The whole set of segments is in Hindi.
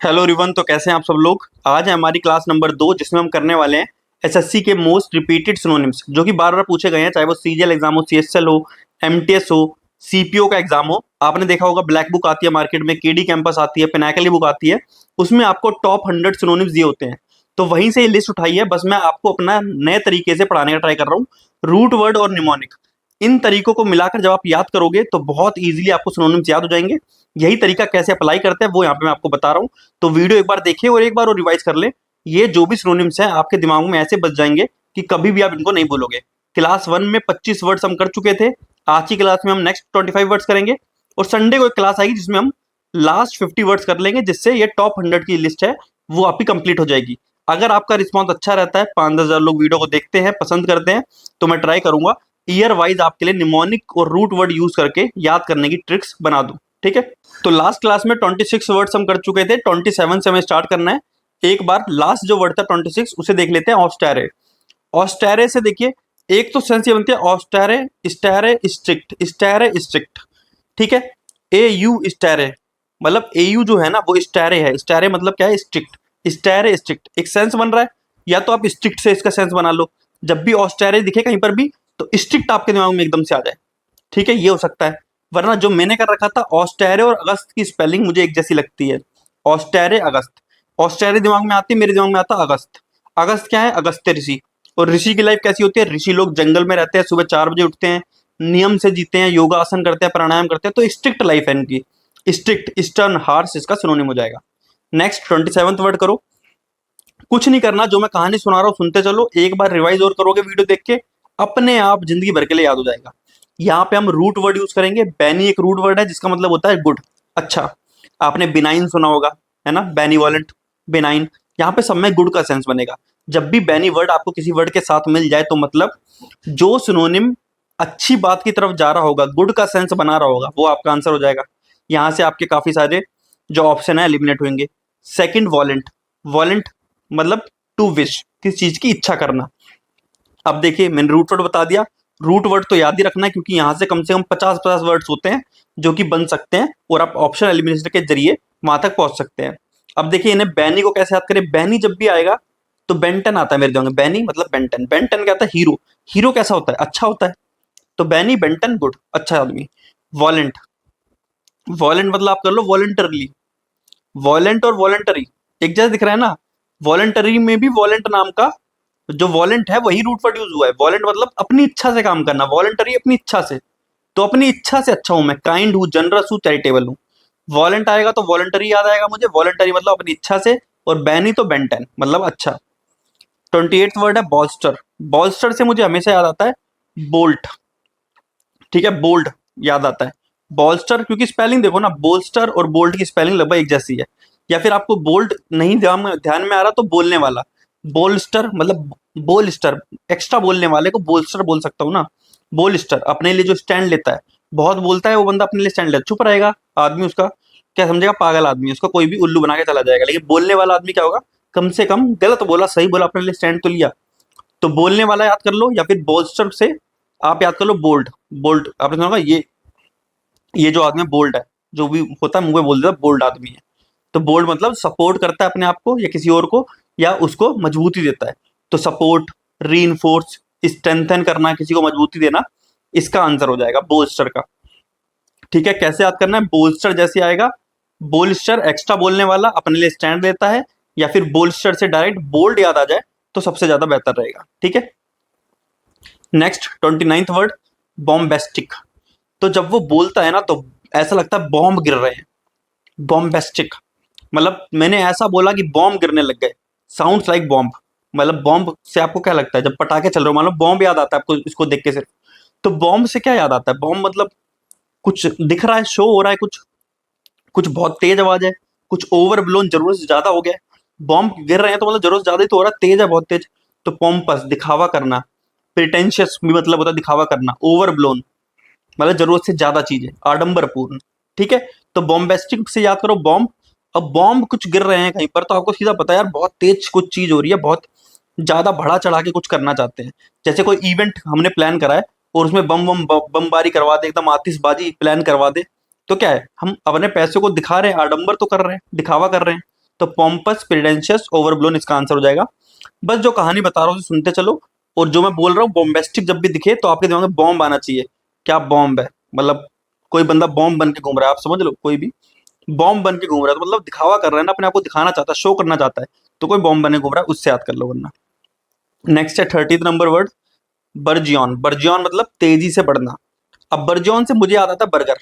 Hello everyone. तो कैसे हैं आप सब लोग। आज है हमारी क्लास नंबर 2 जिसमें हम करने वाले हैं एसएससी के मोस्ट रिपीटेड सिनोनिम्स जो कि बार बार पूछे गए हैं, चाहे वो सीजीएल एग्जाम हो, सीएसएल हो, एमटीएस हो, सीपीओ का एग्जाम हो। आपने देखा होगा ब्लैक बुक आती है मार्केट में, केडी कैंपस आती है, पिनाकल बुक आती है, उसमें आपको टॉप 100 सिनोनिम्स दिए होते हैं। तो वहीं से ये लिस्ट उठाई है, बस मैं आपको अपना नए तरीके से पढ़ाने का ट्राई कर रहा हूँ। रूट वर्ड और निमोनिक, इन तरीकों को मिलाकर जब आप याद करोगे तो बहुत ईजिली आपको सिनोनिम्स याद हो जाएंगे। यही तरीका कैसे अप्लाई करते हैं वो यहाँ पे मैं आपको बता रहा हूँ। तो वीडियो एक बार देखिए और एक बार और रिवाइज कर ले। ये जो भी सिनोनिम्स हैं आपके दिमाग में ऐसे बच जाएंगे कि कभी भी आप इनको नहीं भूलोगे। क्लास 1 में 25 वर्ड्स हम कर चुके थे। आज की क्लास में हम नेक्स्ट 25 वर्ड्स करेंगे और संडे को एक क्लास आएगी जिसमें हम लास्ट 50 वर्ड्स कर लेंगे, जिससे ये टॉप 100 की लिस्ट है वो आपकी कंप्लीट हो जाएगी। अगर आपका रिस्पॉन्स अच्छा रहता है, 5-10 हजार लोग वीडियो को देखते हैं, पसंद करते हैं, तो मैं ट्राई करूंगा ईयर वाइज आपके लिए निमोनिक और रूट वर्ड यूज करके याद करने की ट्रिक्स बना दूं। ठीक है। तो लास्ट क्लास में 26 वर्ड्स हम कर चुके थे, 27 से हमें स्टार्ट करना है। एक बार लास्ट जो वर्ड था 26 उसे देख लेते हैं। ऑस्टेरे। ऑस्टेरे से देखिए, एक तो सेंस ये बनती है ऑस्टेरे स्टेरे स्ट्रिक्ट, स्टेरे स्ट्रिक्ट। ठीक है। ए यू स्टेरे, मतलब ए यू जो है ना वो स्टेरे है। स्टेरे मतलब क्या है? स्ट्रिक्ट। स्टेरे स्ट्रिक्ट एक सेंस बन रहा है, या तो आप स्ट्रिक्ट से इसका सेंस बना लो। जब भी ऑस्टेरे दिखे कहीं पर भी तो स्ट्रिक्ट आपके दिमाग में एकदम से आ जाए। ठीक है, ये हो सकता है। वरना जो मैंने कर रखा था, ऑस्टेरे और अगस्त की स्पेलिंग मुझे एक जैसी लगती है। ऑस्टेरे अगस्त। ऑस्टेरे दिमाग में आती है, मेरे दिमाग में आता अगस्त। अगस्त क्या है? अगस्त्य ऋषि। और ऋषि की लाइफ कैसी होती है? ऋषि लोग जंगल में रहते हैं, सुबह 4 बजे उठते हैं, नियम से जीते हैं, योगासन करते हैं, प्राणायाम करते हैं। तो स्ट्रिक्ट लाइफ है इनकी। स्ट्रिक्ट, स्टर्न, हार्श इसका सिनोनिम हो जाएगा। नेक्स्ट 27th वर्ड करो। कुछ नहीं करना, जो मैं कहानी सुना रहा हूँ सुनते चलो, एक बार रिवाइज और करोगे वीडियो देख के, अपने आप जिंदगी भर के लिए याद हो जाएगा। यहाँ पे हम रूट वर्ड यूज करेंगे। बैनी एक रूट वर्ड है जिसका मतलब होता है गुड, अच्छा। आपने बिनाइन सुना होगा, है ना? Benevolent, benign. यहाँ पे सब में गुड का सेंस बनेगा। जब भी बैनी वर्ड आपको किसी वर्ड के साथ मिल जाए तो मतलब जो सिनोनिम अच्छी बात की तरफ जा रहा होगा, गुड का सेंस बना रहा होगा, वो आपका आंसर हो जाएगा। यहाँ से आपके काफी सारे जो ऑप्शन है एलिमिनेट होंगे। सेकंड, वॉलेंट। वॉलेंट मतलब टू विश, किसी चीज की इच्छा करना। अब देखिए, मैंने रूट वर्ड बता दिया। रूट वर्ड तो याद ही रखना है, क्योंकि यहां से कम 50-50 वर्ड्स होते हैं जो कि बन सकते हैं और आप ऑप्शन एलिमिनेशन के जरिए वहां तक पहुंच सकते हैं। अब देखिए, इन्हें बैनी को कैसे याद करें। बैनी जब भी आएगा तो बेंटन आता है मेरे दिमाग में। बैनी मतलब बेंटन। बेंटन क्या होता है? हीरो। हीरो कैसा होता है? अच्छा होता है। तो बैनी, बेंटन, गुड, अच्छा आदमी। वॉलेंट। वॉलेंट मतलब आप कर लो वॉलेंटरली। वॉलेंट और वॉलेंटरी एक जैसा दिख रहा है ना। वॉलेंटरी में भी वॉलेंट नाम का जो वॉलेंट है वही रूट वर्ड यूज हुआ है। वॉलेंट मतलब अपनी इच्छा से काम करना, वॉलेंटरी अपनी इच्छा से। तो अपनी इच्छा से अच्छा हूं मैं, काइंड हूं, जनरस हूं, चैरिटेबल हूं। वॉलेंट आएगा तो वॉलेंटरी याद आएगा मुझे। वॉलेंटरी मतलब अपनी इच्छा से, और बैनी तो बेंटन मतलब अच्छा। 28th वर्ड है बॉल्स्टर। बॉल्स्टर से मुझे हमेशा याद आता है बोल्ट। ठीक है, बोल्ड याद आता है। बॉल्स्टर, क्योंकि स्पेलिंग देखो ना, बोल्स्टर और बोल्ट की स्पेलिंग लगभग एक जैसी है। या फिर आपको बोल्ड नहीं ध्यान में आ रहा तो बोलने वाला, बोल्स्टर मतलब बोलस्टर, एक्स्ट्रा बोलने वाले को बोल्स्टर बोल सकता हूँ ना। बोलस्टर अपने लिए जो स्टैंड लेता है, बहुत बोलता है वो बंदा अपने लिए स्टैंड लेता है, चुप रहेगा आदमी, उसका क्या समझेगा? पागल आदमी, उसका कोई भी उल्लू बना के चला जाएगा। लेकिन बोलने वाला आदमी क्या होगा? कम से कम गलत बोला सही बोला, अपने लिए स्टैंड तो लिया। तो बोलने वाला याद कर लो, या फिर बोल्स्टर से आप याद कर लो बोल्ड। बोल्ड आपने सुना होगा, ये जो आदमी बोल्ड है, जो भी होता है मुंह में बोल देता है बोल्ड आदमी है। तो बोल्ड मतलब सपोर्ट करता है अपने आप को या किसी और को, या उसको मजबूती देता है। तो सपोर्ट, रीइंफोर्स, स्ट्रेंथन करना, किसी को मजबूती देना, इसका आंसर हो जाएगा बोल्स्टर का। ठीक है, कैसे याद करना है? बोल्स्टर जैसे आएगा, बोल्स्टर एक्स्ट्रा बोलने वाला, अपने लिए स्टैंड लेता है, या फिर बोल्स्टर से डायरेक्ट बोल्ड याद आ जाए तो सबसे ज्यादा बेहतर रहेगा। ठीक है। Next 29th word, bombastic. तो जब वो बोलता है ना तो ऐसा लगता है बॉम्ब गिर रहे हैं। बॉम्बेस्टिक मतलब मैंने ऐसा बोला कि बॉम्ब गिरने लग गए। Sounds like bomb. मतलब बॉम्ब से आपको क्या लगता है? जब पटाखे चल रहे हो, मान लो बॉम्ब याद आता है आपको इसको देख के सिर्फ। तो बॉम्ब से क्या याद आता है? बॉम्ब मतलब कुछ दिख रहा है, शो हो रहा है, कुछ कुछ बहुत तेज आवाज है, कुछ ओवर ब्लोन, जरूरत से ज्यादा हो गया है। बॉम्ब गिर रहे हैं तो मतलब जरूरत से ज्यादा ही तो हो रहा है, तेज है, बहुत तेज। तो पॉम्पस दिखावा करना। प्रिटेंशियस भी मतलब होता है दिखावा करना। ओवर ब्लोन मतलब जरूरत से ज्यादा चीजें, आडंबरपूर्ण। ठीक है। तो बॉम्बेस्टिक से याद करो बॉम्ब। अब बॉम्ब कुछ गिर रहे हैं कहीं पर तो आपको सीधा पता है यार बहुत तेज कुछ चीज हो रही है, बहुत ज्यादा बढ़ा चढ़ा के कुछ करना चाहते हैं। जैसे कोई इवेंट हमने प्लान करा है और उसमें बमबारी करवा दे, एकदम आतिशबाजी प्लान करवा दे, तो क्या है? हम अपने पैसे को दिखा रहे हैं, आडंबर तो कर रहे हैं, दिखावा कर रहे हैं। तो पोम्पस, प्रेटेंशियस, ओवरब्लोन इसका आंसर हो जाएगा। बस जो कहानी बता रहा हूँ उसे सुनते चलो, और जो मैं बोल रहा हूँ बॉम्बेस्टिक जब भी दिखे तो आपके दिमाग में बॉम्ब आना चाहिए। क्या बॉम्ब है, मतलब कोई बंदा बॉम्ब बन के घूम रहा है, आप समझ लो, कोई भी बॉम्ब बन के घूम रहा है तो मतलब दिखावा कर रहा है ना, अपने आप को दिखाना चाहता है, शो करना चाहता है, तो कोई बॉम्ब बने घूम रहा है, उससे याद कर लो वरना। नेक्स्ट है 30th नंबर वर्ड, बर्जियन। बर्जियन मतलब तेजी से बढ़ना। अब बर्जियन से मुझे याद आता है बर्गर,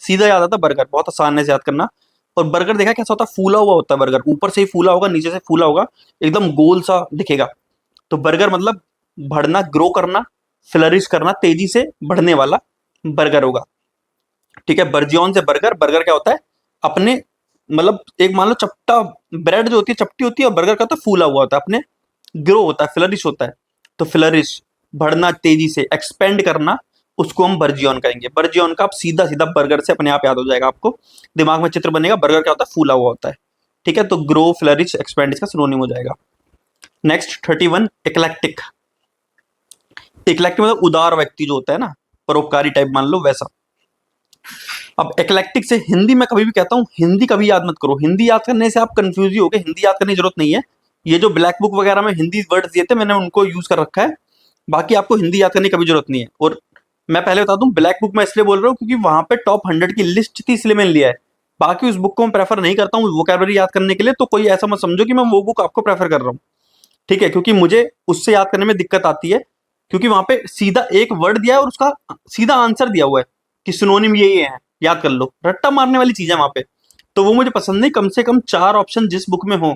सीधा याद आता है बर्गर, बहुत आसान है इसे याद करना। और बर्गर देखा कैसा होता है, फूला हुआ होता है बर्गर, ऊपर से ही फूला होगा, नीचे से फूला होगा, एकदम गोल सा दिखेगा। तो बर्गर मतलब बढ़ना, ग्रो करना, फ्लरिश करना, तेजी से बढ़ने वाला बर्गर होगा। ठीक है, बर्जियन से बर्गर। बर्गर क्या होता है, अपने मतलब एक मान लो चपटा, ब्रेड जो होती है चपटी होती है, और बर्गर का होता है फूला हुआ होता है, अपने ग्रो होता है, फ्लरिश होता है। तो फ्लरिश, बढ़ना, तेजी से एक्सपेंड करना, उसको हम बर्जियन कहेंगे। बर्जियन का आप सीधा सीधा बर्गर से अपने आप याद हो जाएगा, आपको दिमाग में चित्र बनेगा, बर्गर क्या होता है, फूला हुआ होता है। ठीक है, तो ग्रो, फ्लरिश, एक्सपेंड इसका सिनोनिम हो जाएगा। Next 31, eclectic. इक्लेक्टिक मतलब उदार व्यक्ति जो होता है ना, परोपकारी टाइप मान लो वैसा। अब इक्लेक्टिक से हिंदी में कभी भी कहता हूँ, हिंदी कभी याद मत करो, हिंदी याद करने से आप कंफ्यूज ही हो गए, हिंदी याद करने की जरूरत नहीं है। ये जो ब्लैक बुक वगैरह में हिंदी वर्ड्स दिए थे मैंने उनको यूज कर रखा है, बाकी आपको हिंदी याद करने की कभी जरूरत नहीं है। और मैं पहले बता दूं, ब्लैक बुक में इसलिए बोल रहा हूँ क्योंकि वहां पे टॉप 100 की लिस्ट थी, इसलिए मैंने लिया है। बाकी उस बुक को मैं प्रेफर नहीं करता हूँ वोकैबलरी याद करने के लिए, तो कोई ऐसा मत समझो कि मैं वो बुक आपको प्रेफर कर रहा हूँ। ठीक है, क्योंकि मुझे उससे याद करने में दिक्कत आती है, क्योंकि वहां पे सीधा एक वर्ड दिया है और उसका सीधा आंसर दिया हुआ है कि सिनोनिम ये है, याद कर लो, रट्टा मारने वाली चीज है वहां पे। तो वो मुझे पसंद नहीं, कम से कम 4 ऑप्शन जिस बुक में हो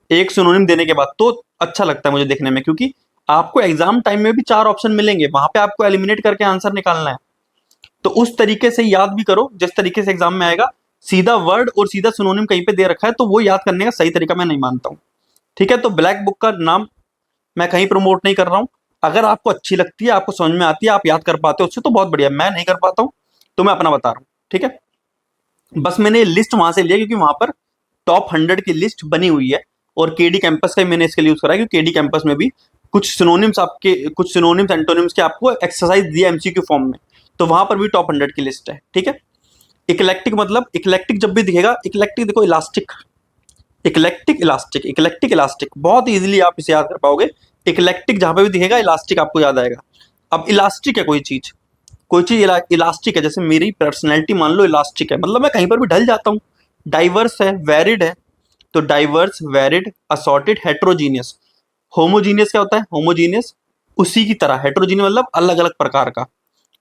एक सिनोनिम देने के बाद, तो अच्छा लगता है मुझे देखने में, क्योंकि आपको एग्जाम टाइम में भी 4 ऑप्शन मिलेंगे, वहां पे आपको एलिमिनेट करके आंसर निकालना है। तो उस तरीके से याद भी करो जिस तरीके से एग्जाम में आएगा। सीधा वर्ड और सीधा सिनोनिम कहीं पे दे रखा है तो वो याद करने का सही तरीका मैं नहीं मानता हूँ। ठीक है, तो ब्लैक बुक का नाम मैं कहीं प्रमोट नहीं कर रहा हूँ। अगर आपको अच्छी लगती है, आपको समझ में आती है, आप याद कर पाते हो उससे, तो बहुत बढ़िया। मैं नहीं कर पाता हूँ तो मैं अपना बता रहा हूँ। ठीक है, बस मैंने लिस्ट वहां से लिया क्योंकि वहां पर टॉप 100 की लिस्ट बनी हुई है, और केडी कैंपस का ही मैंने इसके लिए यूज करा है, क्योंकि केडी कैंपस में भी कुछ सिनोनिम्स एंटोनिम्स के आपको एक्सरसाइज दिया एमसीक्यू फॉर्म में, तो वहां पर भी टॉप 100 की लिस्ट है। ठीक है, इक्लेक्टिक मतलब, इक्लेक्टिक जब भी दिखेगा, इक्लेक्टिक देखो, elastic, eclectic, elastic, eclectic, elastic, बहुत इजीली आप इसे याद कर पाओगे। इक्लेक्टिक जहां पे भी दिखेगा, इलास्टिक आपको याद आएगा। अब इलास्टिक है कोई चीज इलास्टिक है, जैसे मेरी पर्सनैलिटी मान लो इलास्टिक है, मतलब मैं कहीं पर भी ढल जाता हूँ। डाइवर्स है, वेरिड है, तो diverse, varied, assorted, heterogeneous. Homogeneous क्या होता है, होमोजीनियस उसी की तरह, हेट्रोजीनियस मतलब अलग अलग प्रकार का।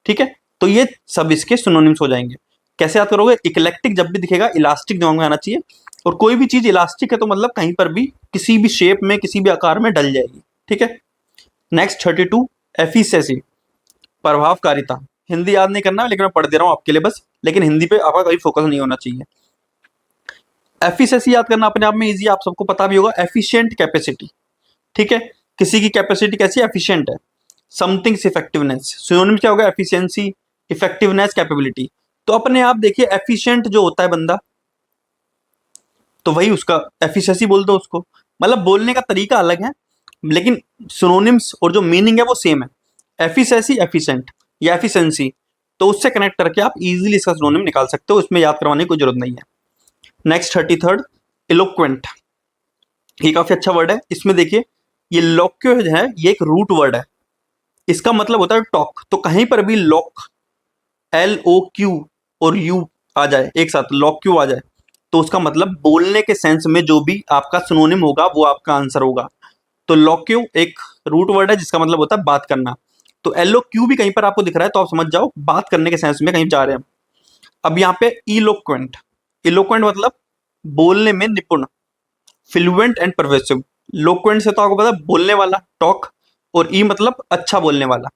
ठीक है, तो ये सब इसके सिनोनिम्स हो जाएंगे। कैसे याद करोगे, इक्लेक्टिक जब भी दिखेगा इलास्टिक दिमाग में आना चाहिए, और कोई भी चीज इलास्टिक है तो मतलब कहीं पर भी किसी भी शेप में किसी भी आकार में ढल जाएगी। ठीक है, नेक्स्ट 32, एफिशिएंसी, प्रभावकारिता। हिंदी याद नहीं करना, लेकिन मैं पढ़ दे रहा हूँ आपके लिए बस, लेकिन हिंदी पे आपका कभी फोकस नहीं होना चाहिए। एफिशिएंसी याद करना अपने आप में इजी, आप सबको पता भी होगा, एफिशिएंट कैपेसिटी। ठीक है, किसी की कैपेसिटी कैसी, एफिशिएंट है। समथिंग्स इफेक्टिवनेस, सिनोनिम क्या होगा, एफिशिएंसी, इफेक्टिवनेस, कैपेबिलिटी। तो अपने आप देखिए, एफिशिएंट जो होता है बंदा, तो वही उसका एफिशिएंसी बोल दो उसको, मतलब बोलने का तरीका अलग है, लेकिन सिनोनिम्स और जो मीनिंग है वो सेम है। एफिशिएंसी, एफिशिएंट या एफिशिएंसी, तो उससे कनेक्ट करके आप इजीली इसका सिनोनिम निकाल सकते हो, इसमें याद करवाने की कोई जरूरत नहीं है। Next 33rd, eloquent. ये काफी अच्छा वर्ड है, इसमें देखिए, ये लोक्यो जो है ये एक रूट वर्ड है, इसका मतलब होता है टॉक। तो कहीं पर भी लॉक, LOQ और यू आ जाए एक साथ, लॉक्यू आ जाए, तो उसका मतलब बोलने के सेंस में जो भी आपका सिनोनिम होगा वो आपका आंसर होगा। तो लॉक्यू एक रूट वर्ड है जिसका मतलब होता है बात करना। तो LOQ भी कहीं पर आपको दिख रहा है तो आप समझ जाओ बात करने के सेंस में कहीं जा रहे हैं। अब यहाँ पे इलोक्वेंट, इलोक्वेंट मतलब बोलने में निपुण, फ्लुएंट एंड परवेसिव। लोक्वेंट से तो आपको पता है बोलने वाला, टॉक, और ई मतलब अच्छा बोलने वाला।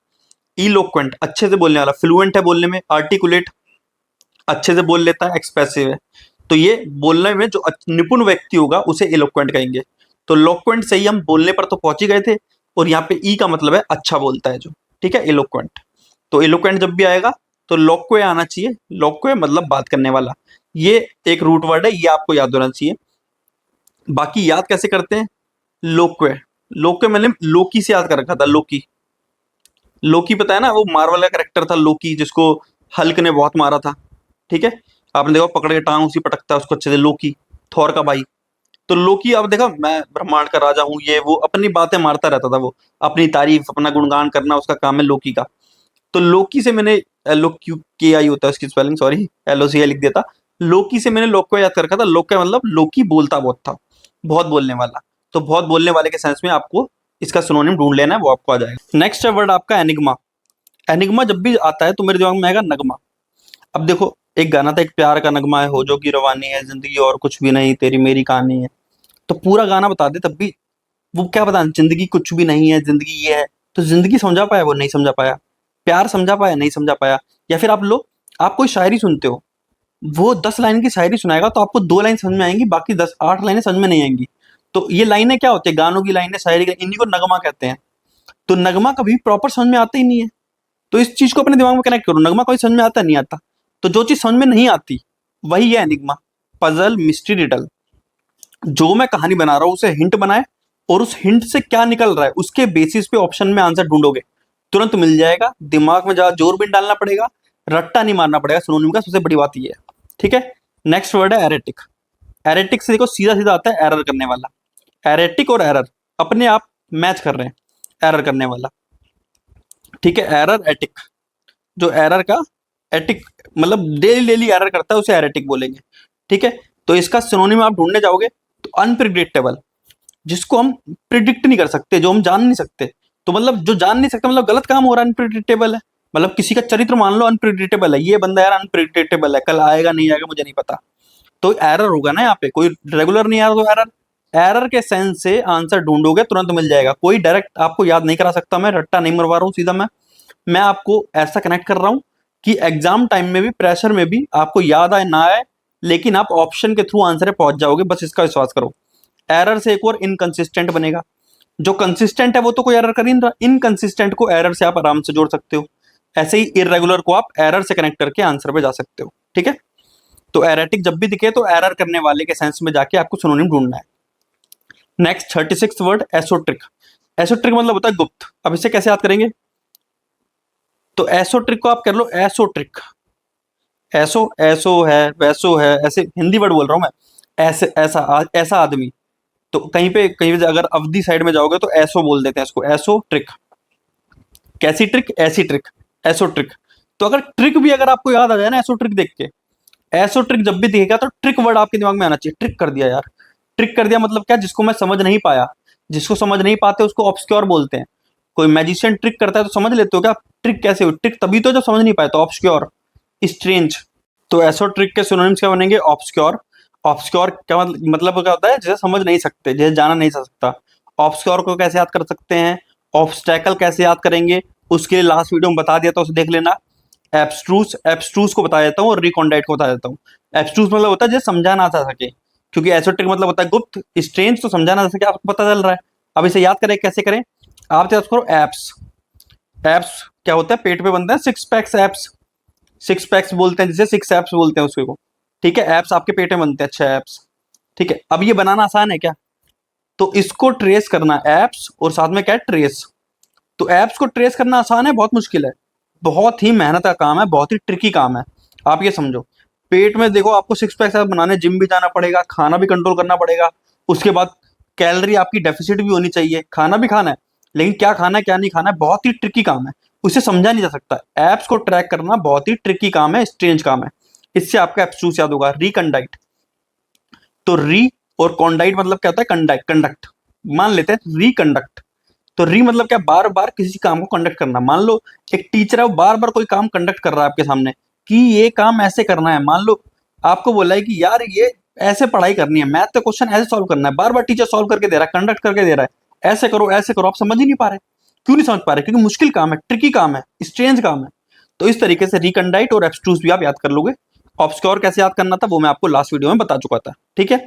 इलोक्वेंट अच्छे से बोलने वाला, फ्लुएंट है बोलने में, आर्टिकुलेट अच्छे से बोल लेता है, एक्सप्रेसिव है। तो ये बोलने में जो निपुण व्यक्ति होगा उसे इलोक्वेंट कहेंगे। तो लोक्वेंट से ही हम बोलने पर तो पहुंच ही गए थे, और यहाँ पे ई का मतलब है अच्छा बोलता है जो। ठीक है, इलोक्वेंट। तो इलोक्वेंट जब भी आएगा तो लोक्वे आना चाहिए, लोक्वे मतलब बात करने वाला। ये एक रूट वर्ड है, ये आपको याद होना चाहिए। बाकी याद कैसे करते हैं, लोक्वे, लोक्वे मैंने लोकी से याद कर रखा था, लोकी। लोकी पता है ना, वो मार्वल का करेक्टर था लोकी, जिसको हल्क ने बहुत मारा था। ठीक है, आपने देखा पकड़ के टांग उसी पटकता है उसको अच्छे से, लोकी, थॉर का भाई। तो लोकी, अब देखा, मैं ब्रह्मांड का राजा हूँ, ये वो अपनी बातें मारता रहता था, वो अपनी तारीफ, अपना गुणगान करना उसका काम है लोकी का। तो लोकी से मैंने, LOQKI होता है उसकी स्पेलिंग, सॉरी, LOCI लिख दिया था। लोकी से मैंने लोक को याद कर रखा था। लोक का मतलब लोकी बोलता बहुत था, बहुत बोलने वाला। तो बहुत बोलने वाले के सेंस में आपको इसका सिनोनिम ढूंढ लेना है, वो आपको आ जाएगा। नेक्स्ट है वर्ड आपका एनिग्मा। एनिग्मा जब भी आता है तो मेरे दिमाग में आएगा नगमा। अब देखो, एक गाना था, एक प्यार का नगमा है, हो जो की रवानी है, जिंदगी और कुछ भी नहीं, तेरी मेरी कहानी है। तो पूरा गाना बता दे तब भी वो क्या बता, जिंदगी कुछ भी नहीं है, जिंदगी ये है। तो जिंदगी समझा पाया, वो नहीं समझा पाया। प्यार समझा पाया, नहीं समझा पाया। या फिर आप लो, आप कोई शायरी सुनते हो, वो 10 लाइन की शायरी सुनाएगा तो आपको 2 लाइन समझ में आएंगी, बाकी 8 लाइनें समझ में नहीं आएंगी। तो ये लाइनें क्या होती है, गानों की लाइनें, शायरी की, इन्हीं को नगमा कहते हैं। तो नगमा कभी प्रॉपर समझ में आता ही नहीं है। तो इस चीज को अपने दिमाग में कनेक्ट करो, नगमा कोई समझ में आता नहीं आता। तो जो चीज समझ में नहीं आती वही है एनिग्मा, पजल, मिस्ट्री, रिडल। जो मैं कहानी बना रहा हूँ उसे हिंट बनाए, और उस हिंट से क्या निकल रहा है उसके बेसिस पे ऑप्शन में आंसर ढूंढोगे, तुरंत मिल जाएगा। दिमाग में ज्यादा जोर भी नहीं डालना पड़ेगा, रट्टा नहीं मारना पड़ेगा। सिनोनिम का सबसे बड़ी बात ये है, ठीक है। नेक्स्ट वर्ड है एरेटिक। एरेटिक से देखो सीधा सीधा आता है एरर करने वाला। एरेटिक और एरर अपने आप मैच कर रहे हैं, एरर करने वाला, ठीक है। Error, attic. जो एरर का, एटिक मतलब डेली डेली एरर करता है उसे एरेटिक बोलेंगे, ठीक है। तो इसका सिनोनिम आप ढूंढने जाओगे तो अनप्रिडिक्टेबल, जिसको हम प्रिडिक्ट नहीं कर सकते, जो हम जान नहीं सकते। तो मतलब जो जान नहीं सकते मतलब गलत काम हो रहा है, अनप्रिडिक्टेबल है। मतलब किसी का चरित्र मान लो अनप्रिडिक्टेबल है, ये बंदा यार अनप्रिडिक्टेबल है, कल आएगा नहीं आएगा मुझे नहीं पता। तो एरर होगा ना यहाँ पे, कोई रेगुलर नहीं आ रहा तो एरर। एरर के सेंस से आंसर ढूंढोगे तुरंत मिल जाएगा। कोई डायरेक्ट आपको याद नहीं करा सकता, मैं रट्टा नहीं मरवा रहा हूँ, सीधा मैं आपको ऐसा कनेक्ट कर रहा हूँ कि एग्जाम टाइम में भी, प्रेशर में भी आपको याद आए ना आए, लेकिन आप ऑप्शन के थ्रू आंसर पे पहुंच जाओगे, बस इसका विश्वास करो। एरर से एक और इनकंसिस्टेंट बनेगा। जो कंसिस्टेंट है वो तो कोई एरर कर ही नहीं रहा, इनकंसिस्टेंट को एरर से आप आराम से जोड़ सकते हो। ऐसे ही इरेगुलर को आप एरर से कनेक्ट करके आंसर पे जा सकते हो, ठीक है। तो एरेटिक जब भी दिखे तो एरर करने वाले के सेंस में जाके आपको सिनोनिम ढूंढना है। Next 36 word एसोट्रिक। एसोट्रिक मतलब होता है गुप्त। अब इसे कैसे याद करेंगे, तो एसोट्रिक को आप कर लो एसोट्रिक। ऐसो, ऐसो है, वैसो है, ऐसे हिंदी वर्ड बोल रहा हूं मैं। ऐसे, ऐसा आदमी। तो कहीं पे अगर अवधि साइड में जाओगे तो ऐसो बोल देते हैं इसको, ऐसो ट्रिक। कैसी ट्रिक, ऐसी ट्रिक, ऐसो ट्रिक। तो अगर ट्रिक भी अगर आपको याद आ जाए ना ऐसो ट्रिक देख के, ऐसो ट्रिक जब भी दिखेगा तो ट्रिक वर्ड आपके दिमाग में आना चाहिए। ट्रिक कर दिया यार, ट्रिक कर दिया मतलब क्या, जिसको मैं समझ नहीं पाया। जिसको समझ नहीं पाते उसको ऑब्सक्योर बोलते हैं। कोई मैजिशियन ट्रिक करता है तो समझ लेते हो क्या, ट्रिक कैसे हुई, ट्रिक तभी तो जब समझ नहीं पाए, तो ऑब्सक्योर, स्ट्रेंज। तो एसो ट्रिक के सिनोनिम्स क्या बनेंगे, ऑब्सक्योर। ऑब्सक्योर क्या मतलब क्या होता है, जिसे समझ नहीं सकते, जिसे जाना नहीं जा सकता। ऑब्सक्योर को कैसे याद कर सकते हैं, ऑब्स्टैकल कैसे याद करेंगे, उसके लिए लास्ट वीडियो में बता दिया था, उसे देख लेना। एब्स्ट्रूस, एब्स्ट्रूस को बता देता हूँ, और रिकॉन्डाइट को बता देता हूँ। एब्स्ट्रूस मतलब होता है जिसे समझा ना जा सके, क्योंकि एसोट्रिक मतलब होता है गुप्त। स्ट्रेंज तो समझा ना जा सके, आपको पता चल रहा है। अब इसे याद करें, कैसे करें, आप याद करो एप्स। एप्स क्या होता है, पेट पे बनता है 6 पैक्स एप्स। 6 पैक्स बोलते हैं जिसे, 6 एप्स बोलते हैं उसको, ठीक है। एप्स आपके पेट में बनते हैं, 6 एप्स, ठीक है। अब ये बनाना आसान है क्या, तो इसको ट्रेस करना, एप्स और साथ में क्या है, ट्रेस। तो एप्स को ट्रेस करना आसान है, बहुत मुश्किल है। बहुत ही मेहनत का काम है, बहुत ही ट्रिकी काम है। आप ये समझो, पेट में देखो आपको 6 पैक्स एप्स बनाने, जिम भी जाना पड़ेगा, खाना भी कंट्रोल करना पड़ेगा। उसके बाद कैलोरी आपकी डेफिसिट भी होनी चाहिए, खाना भी खाना है, लेकिन क्या खाना है क्या नहीं खाना है, बहुत ही ट्रिकी काम है। उसे समझा नहीं जा सकता। एप्स को ट्रैक करना बहुत ही ट्रिकी काम है, स्ट्रेंज काम है। इससे आपका एब्स्ट्रूस याद होगा, रिकंडाइट। तो री और कॉन्डाइट मतलब क्या होता है, कंडक्ट, कंडक्ट। मान लेते हैं रिकंडक्ट। तो री मतलब क्या, बार बार किसी काम को कंडक्ट करना। मान लो एक टीचर है, वो बार बार कोई काम कंडक्ट कर रहा है आपके सामने, कि ये काम ऐसे करना है। मान लो आपको बोला है कि यार ये ऐसे पढ़ाई करनी है, मैथ का क्वेश्चन ऐसे सॉल्व करना है, बार बार टीचर सॉल्व करके दे रहा है, कंडक्ट करके दे रहा है, ऐसे करो ऐसे करो, आप समझ ही नहीं पा रहे। क्यों नहीं समझ पा रहे, क्योंकि मुश्किल काम है, ट्रिकी काम है, स्ट्रेंज काम है। तो इस तरीके से रिकंडाइट और एब्स्ट्रूस भी आप याद कर लोगे। ऑब्स्क्योर कैसे याद करना था वो मैं आपको लास्ट वीडियो में बता चुका था, ठीक है।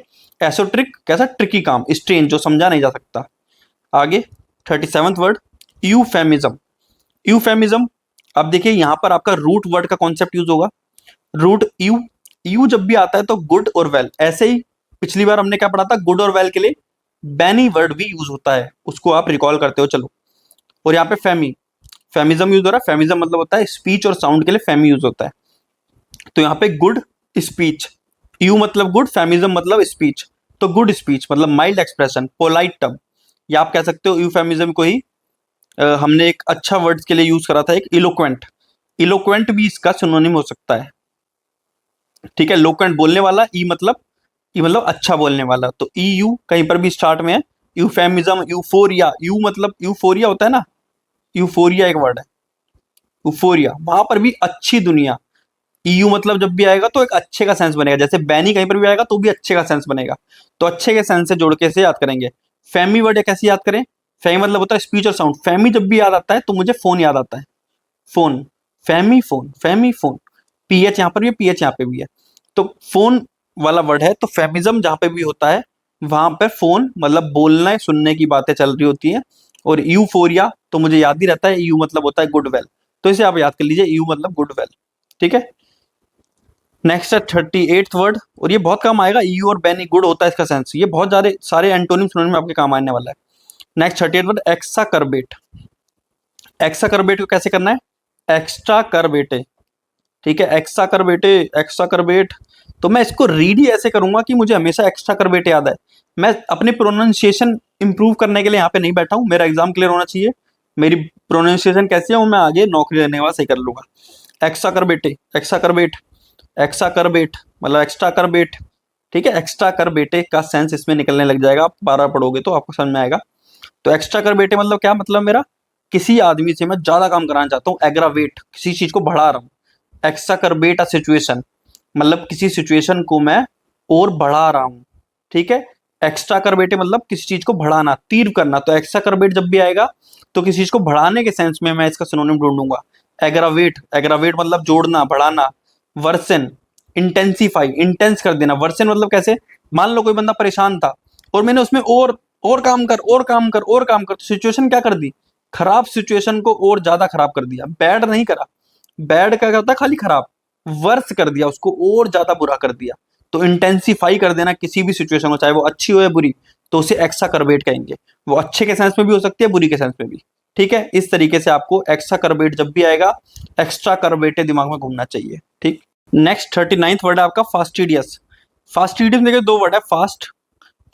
एसोट्रिक कैसा, ट्रिकी काम, स्ट्रेंज, जो समझा नहीं जा सकता। आगे 37th वर्ड यूफेमिज्म। यूफेमिज्म, अब देखिए यहां पर आपका रूट वर्ड का कॉन्सेप्ट यूज होगा। रूट यू, यू जब भी आता है तो गुड और वेल, ऐसे ही पिछली बार हमने क्या पढ़ा था, गुड और वेल के लिए बैनी वर्ड भी यूज होता है, उसको आप रिकॉल करते हो, चलो। और यहाँ पे फेमी, फेमिज्म यूज हो रहा है। फेमिज्म मतलब होता है स्पीच और साउंड के लिए फेमी यूज होता है। तो यहाँ पे गुड स्पीच, यू मतलब गुड, फेमिज्म मतलब स्पीच। तो गुड स्पीच मतलब माइल्ड एक्सप्रेशन, पोलाइट टर्म, या आप कह सकते हो यूफेमिज्म को ही हमने एक अच्छा वर्ड्स के लिए यूज करा था, एक इलोक्वेंट। इलोक्वेंट भी इसका सिनोनिम हो सकता है, ठीक है। लोक्वेंट बोलने वाला, ई मतलब अच्छा बोलने वाला, तो ई यू कहीं पर भी स्टार्ट में है। यूफेमिज्म, यूफोरिया, यू मतलब यूफोरिया होता है ना, यूफोरिया एक वर्ड है, यूफोरिया, वहां पर भी अच्छी दुनिया। ईयू मतलब जब भी आएगा तो एक अच्छे का सेंस बनेगा, जैसे बैनी कहीं पर भी आएगा तो भी अच्छे का सेंस बनेगा, तो अच्छे के सेंस से जोड़ के इसे याद करेंगे। फैमी वर्ड कैसे याद करें? फैमी मतलब होता है स्पीच और साउंड। फैमी जब भी याद आता है तो मुझे फोन याद आता है, फोन, फैमी फोन, फैमी फोन, पीएच यहाँ पर भी है, पीएच यहाँ पे भी है, तो फोन वाला वर्ड है। तो फेमिज्म जहाँ पे भी होता है वहां पर फोन मतलब बोलने सुनने की बातें चल रही होती हैं। और यूफोरिया तो मुझे याद ही रहता है, यू मतलब होता है गुड वेल, तो इसे आप याद कर लीजिए, यू मतलब गुड वेल, ठीक है। नेक्स्ट है 38th वर्ड, और ये बहुत काम आएगा, यू और बेनी, गुड होता है इसका सेंस, ये बहुत सारे एंटोनिम सिनोनिम में आपके काम आने वाला है। Next 38th word, exacerbate. Exacerbate को कैसे करना है? एक्स्ट्रा कर बेटे, ठीक है, एक्स्ट्रा कर बेटे, एक्स्ट्रा कर बेट। तो मैं इसको रीड ही ऐसे करूंगा कि मुझे हमेशा एक्स्ट्रा कर बेटे याद है। मैं अपनी प्रोनाउंसिएशन इंप्रूव करने के लिए यहाँ पे नहीं बैठा हूँ, मेरा एग्जाम क्लियर होना चाहिए, मेरी प्रोनाउंसिएशन कैसी है वो मैं आगे नौकरी लेने के बाद सही कर लूंगा। एक्स्ट्रा कर बेटे, एक्स्ट्रा कर बेट, एक्स्ट्रा कर बेट मतलब एक्स्ट्रा कर बेट, ठीक है। एक्स्ट्रा कर बेटे का सेंस इसमें निकलने लग जाएगा, आप 12 पढ़ोगे तो आपको समझ में आएगा। तो एक्स्ट्रा कर बेटे मतलब क्या मतलब, मेरा किसी आदमी से मैं ज्यादा काम कराना चाहता हूँ, एग्रावेट, किसी चीज को बढ़ा रहा हूँ। एक्स्ट्रा कर बेट अ सिचुएशन मतलब किसी सिचुएशन को मैं और बढ़ा रहा हूँ, ठीक है। एक्स्ट्रा कर बेटे मतलब किसी चीज को बढ़ाना, तीव्र करना, तो एक्स्ट्रा कर बेट जब भी आएगा तो किसी चीज को बढ़ाने के सेंस में मैं इसका सिनोनिम ढूंढूंगा। एग्रावेट, एग्रावेट मतलब जोड़ना, बढ़ाना। वर्सन, इंटेंसिफाई, इंटेंस कर देना। वर्सन मतलब कैसे, मान लो कोई बंदा परेशान था और मैंने उसमें और काम कर, और काम कर, और काम कर, तो सिचुएशन क्या कर दी, खराब सिचुएशन को और ज्यादा खराब कर दिया, बैड नहीं करा, बैड क्या होता है खाली खराब, वर्स कर दिया उसको, और ज्यादा बुरा कर दिया। तो इंटेंसिफाई कर देना किसी भी सिचुएशन को, चाहे वो अच्छी हो या बुरी, तो उसे एक्सा करबेट कहेंगे। वो अच्छे के सेंस में भी हो सकती है, बुरी के सेंस में भी, ठीक है। इस तरीके से आपको एक्स्ट्रा करबेट जब भी आएगा, एक्स्ट्रा करबेटे दिमाग में घूमना चाहिए, ठीक। नेक्स्ट 39th वर्ड है आपका फास्टिडियस। फास्टिडियस देखिए दो वर्ड है, फास्ट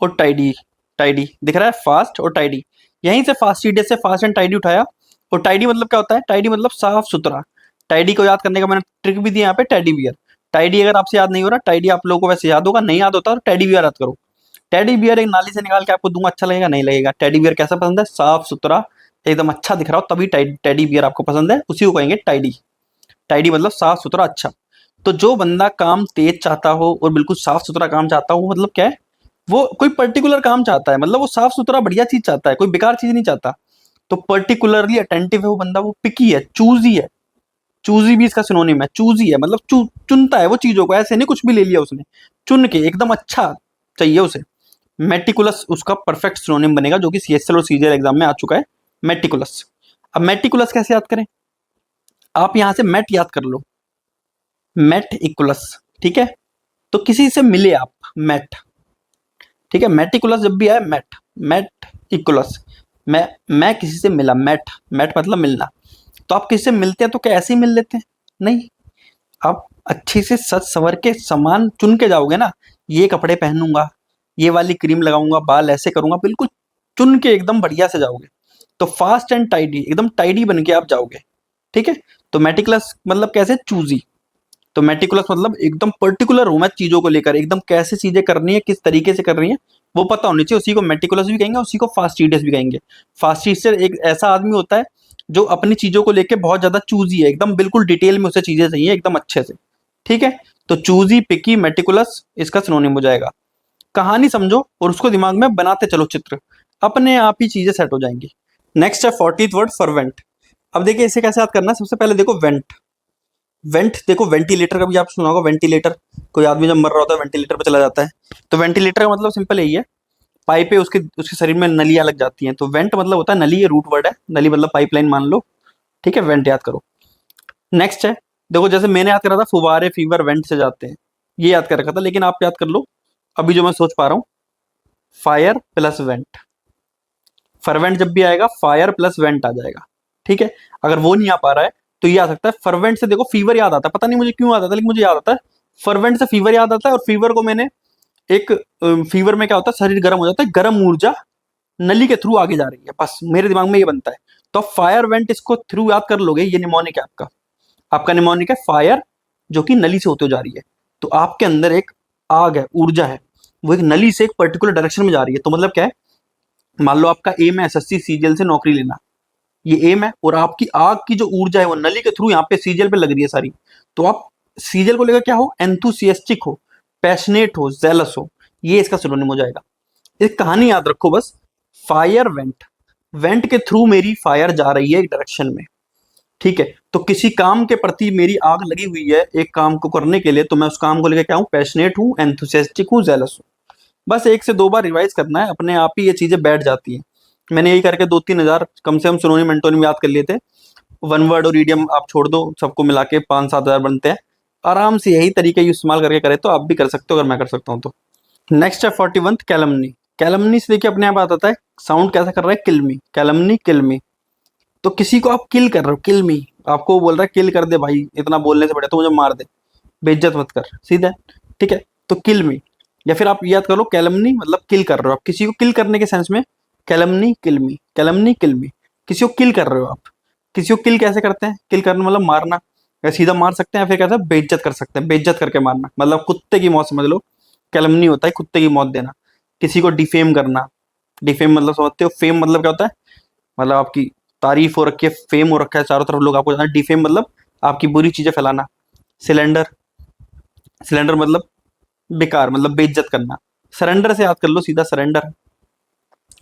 और टाइडी। टाइडी दिख रहा है, फास्ट और टाइडी, यहीं से फास्टिडियस से फास्ट एंड टाइडी उठाया। और टाइडी मतलब क्या होता है? टाइडी मतलब साफ सुथरा। टाइडी को याद करने का मैंने ट्रिक भी दिया यहाँ पे, टेडी बियर। टाइडी अगर आपसे याद नहीं हो रहा, टाइडी आप लोगों को वैसे याद होगा, नहीं याद होता तो टेडी बियर याद करो। टेडी बियर एक नाली से निकाल के आपको दूंगा, अच्छा लगेगा? नहीं लगेगा। टेडी बियर कैसा पसंद है? साफ सुथरा, एकदम अच्छा दिख रहा हो तभी टेडी बियर आपको पसंद है, उसी को कहेंगे टाइडी। टाइडी मतलब साफ सुथरा, अच्छा। तो जो बंदा काम तेज चाहता हो और बिल्कुल साफ सुथरा काम चाहता हो, वो मतलब क्या है, वो कोई पर्टिकुलर काम चाहता है, मतलब वो साफ सुथरा बढ़िया चीज चाहता है, कोई बेकार चीज नहीं चाहता। तो पर्टिकुलरली अटेंटिव है वो बंदा, वो पिकी है, चूजी है। चूजी भी इसका सिनोनिम है, चूजी है मतलब चुनता है वो चीजों को, ऐसे नहीं कुछ भी ले लिया उसने, चुन के एकदम अच्छा चाहिए उसे। मेटिकुलस उसका परफेक्ट सिनोनिम बनेगा, जो कि सीएसएल और सीजीएल एग्जाम में आ चुका है, मेटिकुलस। अब मेटिकुलस कैसे याद करें? आप यहां से मेट याद कर लो, मेट इकुलस, ठीक है। तो किसी से मिले आप, मेट, ठीक है। मेटिकुलस जब भी आए, मेट, मेट इकुलस, मैं किसी से मिला, मेट, मेट मतलब मिलना। तो आप किसी से मिलते हैं तो क्या ऐसे ही मिल लेते हैं? नहीं, आप अच्छे से सज सवर के सामान चुन के जाओगे ना, ये कपड़े पहनूंगा, ये वाली क्रीम लगाऊंगा, बाल ऐसे करूंगा, बिल्कुल चुन के एकदम बढ़िया से जाओगे। तो फास्ट एंड टाइडी, एकदम टाइडी बन के आप जाओगे, ठीक है। तो मेटिकुलस मतलब कैसे, चूजी। तो मेटिकुलस मतलब एकदम पर्टिकुलर हूं मैं चीजों को लेकर, एकदम कैसे चीजें करनी है, किस तरीके से करनी है वो पता होनी चाहिए, उसी को मेटिकुलस भी कहेंगे, उसी को फास्टिडियस भी कहेंगे। फास्टिडियस एक ऐसा आदमी होता है जो अपनी चीजों को लेकर बहुत ज्यादा चूजी है, एकदम बिल्कुल डिटेल में उसे चीजें चाहिए एकदम अच्छे से, ठीक है। तो चूजी, पिकी, मेटिकुलस इसका सिनोनिम हो जाएगा। कहानी समझो और उसको दिमाग में बनाते चलो चित्र, अपने आप ही चीजें सेट हो जाएंगी। नेक्स्ट है 40th वर्ड, फर्वेंट। अब देखिए इसे कैसे याद करना है, सबसे पहले देखो वेंट। वेंट देखो, वेंटिलेटर का भी आप सुना होगा, वेंटिलेटर, कोई आदमी जब मर रहा होता है वेंटिलेटर पे चला जाता है। तो वेंटिलेटर का मतलब सिंपल यही है, पाइप है उसके उसके शरीर में नलियां लग जाती हैं, तो वेंट मतलब होता है नली, ये रूट वर्ड है, नली मतलब पाइपलाइन मान लो, ठीक है। वेंट याद करो। नेक्स्ट है, देखो जैसे मैंने याद करा था फुवारे, फीवर वेंट से जाते हैं, ये याद कर रखा था, लेकिन आप याद कर लो अभी जो मैं सोच पा रहा हूँ, फायर प्लस वेंट। फर्वेंट जब भी आएगा फायर प्लस वेंट आ जाएगा, ठीक है। अगर वो नहीं आ पा रहा है तो ये आ सकता है, फर्वेंट से देखो फीवर याद आता है, पता नहीं मुझे क्यों याद आता है, लेकिन मुझे याद आता है फर्वेंट से फीवर याद आता है, और फीवर को मैंने एक फीवर में क्या होता है, शरीर गर्म हो जाता है, गर्म ऊर्जा नली के थ्रू आगे जा रही है, बस मेरे दिमाग में ये बनता है। तो फायर वेंट इसको थ्रू याद कर लोगे, ये निमोनिक है आपका। आपका निमोनिक है फायर, जो कि नली से होते जा रही है। तो आपके अंदर एक आग है, ऊर्जा है, वो एक नली से एक पर्टिकुलर डायरेक्शन में जा रही है। तो मतलब क्या है, मान लो आपका एम है एसएससी सीजीएल से नौकरी लेना, ये एम है, और आपकी आग की जो ऊर्जा है वो नली के थ्रू यहाँ पे सीजीएल पे लग रही है सारी। तो आप सीजीएल को लेकर क्या हो, एंथुसियास्टिक हो, पैशनेट हो, जेलस हो, ये इसका सिनोनिम हो जाएगा। एक कहानी याद रखो बस, फायर वेंट, वेंट के थ्रू मेरी फायर जा रही है एक डायरेक्शन में, ठीक है। तो किसी काम के प्रति मेरी आग लगी हुई है एक काम को करने के लिए, तो मैं उस काम को लेकर क्या हूँ, पैशनेट हूँ, एंथुसियास्टिक हूँ, जेलस हूँ। बस 1 से 2 बार रिवाइज करना है, अपने आप ही ये चीजें बैठ जाती हैं। मैंने यही करके 2-3 हजार कम से कम सिनोनिम एंटोनिम याद कर लिए थे। वन वर्ड और इडियम आप छोड़ दो, सबको मिला के 5-7 हजार बनते हैं। आराम से यही तरीके इस्तेमाल करके करे तो आप भी कर सकते हो, अगर मैं कर सकता हूँ तो। नेक्स्ट है 41 कैलमनी। कैलमनी से देखिए अपने आप आता है, साउंड कैसा कर रहा है, किलमी, कैलमनी किलमी। तो किसी को आप किल कर रहे हो, किल मी, आपको बोल रहा है किल कर दे भाई, इतना बोलने से बढ़िया तो मुझे मार दे, बेइज्जत मत कर, सीधा, ठीक है। तो किल मी, या फिर आप याद कर लो कैलमनी मतलब किल कर रहे हो आप किसी को, किल करने के सेंस में कैलमनी किल मी, कैलमनी किल मी, किसी को किल कर रहे हो आप। किसी को किल कैसे करते हैं, किल करना मतलब मारना, या सीधा मार सकते हैं, या फिर कैसे बेइज्जत कर सकते हैं, बेइज्जत करके मारना, मतलब कुत्ते की मौत समझ लो, कैलमनी होता है कुत्ते की मौत देना। किसी को डिफेम करना, डिफेम मतलब समझते हो, फेम मतलब क्या होता है, मतलब आपकी तारीफ हो रखी है, फेम हो रखा है चारों तरफ, लोग आपको जानते हैं। डिफेम मतलब आपकी बुरी चीजें फैलाना। सिलेंडर, सिलेंडर मतलब बेकार, मतलब बेइज्जत करना। सरेंडर से याद कर लो सीधा, सरेंडर,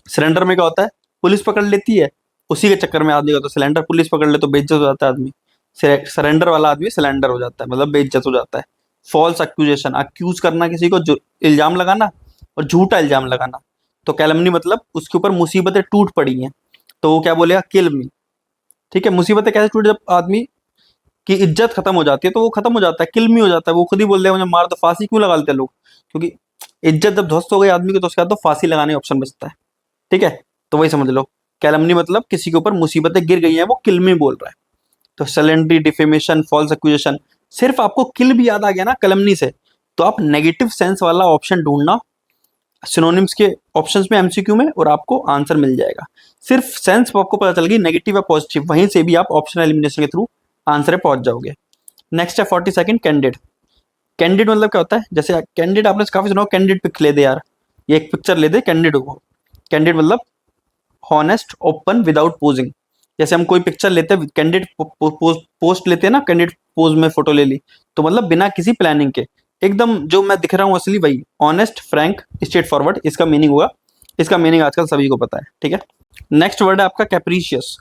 सरेंडर में क्या होता है, पुलिस पकड़ लेती है, उसी के चक्कर में आदमी का, तो सिलेंडर पुलिस पकड़ ले तो बेइज्जत हो जाता है आदमी, सरेंडर वाला आदमी सिलेंडर हो जाता है, मतलब बेइज्जत हो जाता है। फॉल्स अक्यूजेशन, अक्यूज करना किसी को, जो इल्जाम लगाना, और झूठा इल्जाम लगाना। तो कैलमनी मतलब उसके ऊपर मुसीबतें टूट पड़ी हैं, तो वो क्या बोलेगा, किल मी, ठीक है। मुसीबतें कैसे टूट, जब आदमी की इज्जत खत्म हो जाती है तो वो खत्म हो जाता है, किल मी हो जाता है, वो खुद ही बोल दे मुझे मार दो। फांसी क्यों लगा लेते हैं लोग, क्योंकि इज्जत जब ध्वस्त हो गई आदमी की, तो उसके बाद तो फांसी लगाने ऑप्शन बचता है, ठीक है। तो वही समझ लो, कैलमनी मतलब किसी के ऊपर मुसीबतें गिर गई हैं, वो किल मी बोल रहा है। तो सलेंडरी, डिफेमेशन, फॉल्स एक्यूजेशन, सिर्फ आपको किल भी याद आ गया ना कैलमनी से, तो आप नेगेटिव सेंस वाला ऑप्शन ढूंढना सिनोनिम्स के ऑप्शंस में, एमसीक्यू में, और आपको आंसर मिल जाएगा। सिर्फ सेंस आपको पता चल गई, नेगेटिव या पॉजिटिव, वहीं से भी आप ऑप्शन एलिमिनेशन के थ्रू आंसर पे पहुंच जाओगे। नेक्स्ट है 42 कैंडिड। कैंडिड मतलब क्या होता है, जैसे कैंडिड आपने काफी सुना हो, कैंडिड पिक ले दे यार, ये एक पिक्चर ले दे, कैंडिड हो। कैंडिड मतलब हॉनेस्ट, ओपन, विदाउट पोजिंग। जैसे हम कोई पिक्चर लेते हैं, कैंडिड पोस्ट लेते हैं ना, कैंडिड पोज में फोटो ले ली, तो मतलब बिना किसी प्लानिंग के, एकदम जो मैं दिख रहा हूँ असली वही, ऑनेस्ट, फ्रैंक, स्ट्रेट फॉरवर्ड, इसका मीनिंग होगा। इसका मीनिंग आजकल सभी को पता है, ठीक है। नेक्स्ट वर्ड है आपका कैप्रीशियस।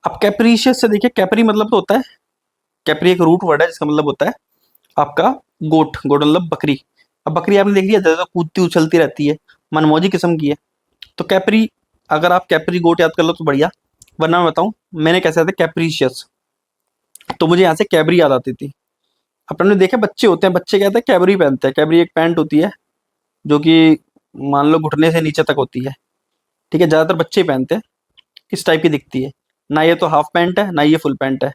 अब कैप्रीशियस से देखिए, कैप्री मतलब तो होता है, कैप्री एक रूट वर्ड है जिसका मतलब होता है आपका गोट, गोट मतलब बकरी। अब बकरी आपने देख लिया, ज्यादा कूदती उछलती रहती है, मनमौजी किस्म की है। तो कैप्री, अगर आप कैप्री गोट याद कर लो तो बढ़िया, वरना मैं बताऊं मैंने कैसे याद है, कैप्रीशियस, तो मुझे यहाँ से कैबरी याद आती थी। अपने देखे बच्चे होते हैं, बच्चे कहते हैं कैबरी पहनते हैं, कैबरी एक पैंट होती है जो कि मान लो घुटने से नीचे तक होती है, ठीक है, ज्यादातर बच्चे ही पहनते हैं। किस टाइप की दिखती है, ना ये तो हाफ पैंट है ना ये फुल पैंट है।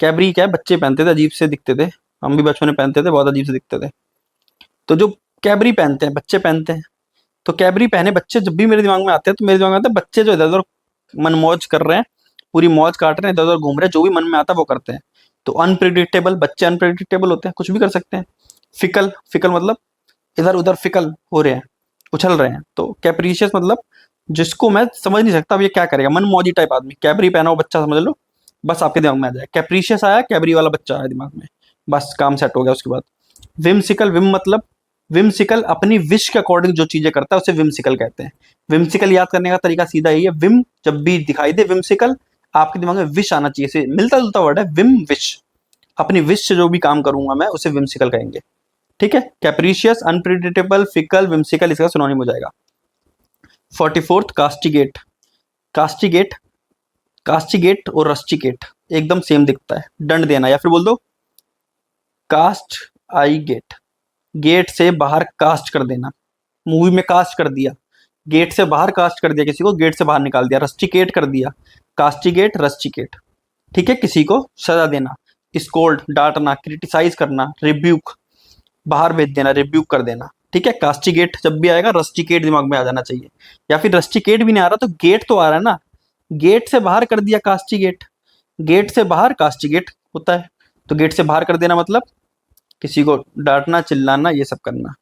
कैबरी क्या है, बच्चे पहनते थे, अजीब से दिखते थे, हम भी बचपन में पहनते थे, बहुत अजीब से दिखते थे। तो जो कैबरी पहनते हैं, बच्चे पहनते हैं, तो कैबरी पहने बच्चे जब भी मेरे दिमाग में आते हैं, तो मेरे दिमाग में आता है बच्चे जो इधर उधर मन मौज कर रहे हैं, पूरी मौज काट रहे हैं, इधर उधर घूम रहे हैं, जो भी मन में आता है वो करते हैं। तो अनप्रिडिक्टेबल, बच्चे अनप्रिडिक्टेबल होते हैं, कुछ भी कर सकते हैं। फिकल, फिकल मतलब इधर उधर फिकल हो रहे हैं, उछल रहे हैं। तो कैप्रीशियस मतलब जिसको मैं समझ नहीं सकता अब ये क्या करेगा, मन मौजी टाइप आदमी, कैबरी पहना हो बच्चा समझ लो, बस आपके दिमाग में आ जाए कैप्रीशियस आया, कैबरी वाला बच्चा आया दिमाग में, बस काम सेट हो गया। उसके बाद विमसिकल, विम मतलब विमसिकल अपनी विश के अकॉर्डिंग जो चीजें करता है उसे विमसिकल कहते हैं। विमसिकल याद करने का तरीका सीधा यही है, विम जब भी दिखाई दे विमसिकल, आपके दिमाग में विश आना चाहिए, से मिलता जुलता वर्ड है विम, विश, अपनी विश से जो भी काम करूंगा मैं उसे विमसिकल कहेंगे, ठीक है। कैप्रीशियस, अनप्रिडिक्टेबल, फिकल, विमसिकल इसका सिनोनिम हो जाएगा। 44 कास्टिगेट। कास्टिगेट, कास्टिगेट और रस्टिकेट एकदम सेम दिखता है, दंड देना, या फिर बोल दो कास्ट आई गेट, गेट से बाहर कास्ट कर देना, मूवी में कास्ट कर दिया, गेट से बाहर कास्ट कर दिया, किसी को गेट से बाहर निकाल दिया, रस्टिकेट कर दिया, कास्टिगेट, रस्टिकेट, ठीक है। किसी को सजा देना, स्कोल्ड डांटना, क्रिटिसाइज करना, रिब्यूक बाहर भेज देना, रिब्यूक कर देना, ठीक है, कास्टिगेट जब भी आएगा रस्टिकेट दिमाग में आ जाना चाहिए, या फिर रस्टिकेट भी नहीं आ रहा तो गेट तो आ रहा है ना, गेट से बाहर कर दिया कास्टिगेट, गेट से बाहर कास्टिगेट होता है। तो गेट से बाहर कर देना मतलब किसी को डांटना चिल्लाना ये सब करना।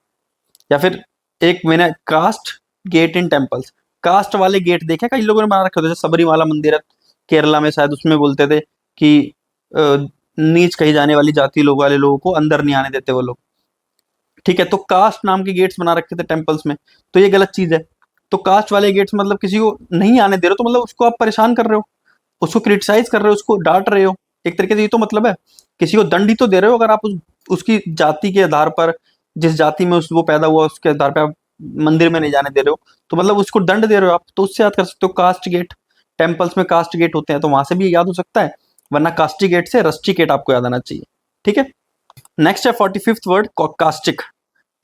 या फिर एक मैंने caste gate in temples, caste वाले गेट देखे कई लोगों ने बना रखे होते, जैसे सबरीमाला मंदिर है केरला में, शायद उसमें बोलते थे कि नीच कही जाने वाली जाति लोग वाले लोगों को अंदर नहीं आने देते वो लोग। ठीक है, तो कास्ट नाम के गेट्स बना रखे थे टेम्पल्स में, तो ये गलत चीज है। तो कास्ट वाले गेट्स मतलब किसी को नहीं आने दे रहे हो, तो मतलब उसको आप परेशान कर रहे हो, उसको क्रिटिसाइज कर रहे हो, उसको डांट रहे हो, एक तरीके से ये तो मतलब है। किसी को दंड ही तो दे रहे हो, अगर आप उसकी जाति के आधार पर, जिस जाति में वो पैदा हुआ उसके आधार पर आप मंदिर में नहीं जाने दे रहे हो, तो मतलब उसको दंड दे रहे हो आप, तो उससे याद कर सकते हो कास्ट गेट। टेम्पल्स में कास्ट गेट होते हैं तो वहां से भी याद हो सकता है, वरना कास्टी गेट से रस्टी गेट आपको याद आना चाहिए। ठीक है, नेक्स्ट है 45th वर्ड कास्टिक।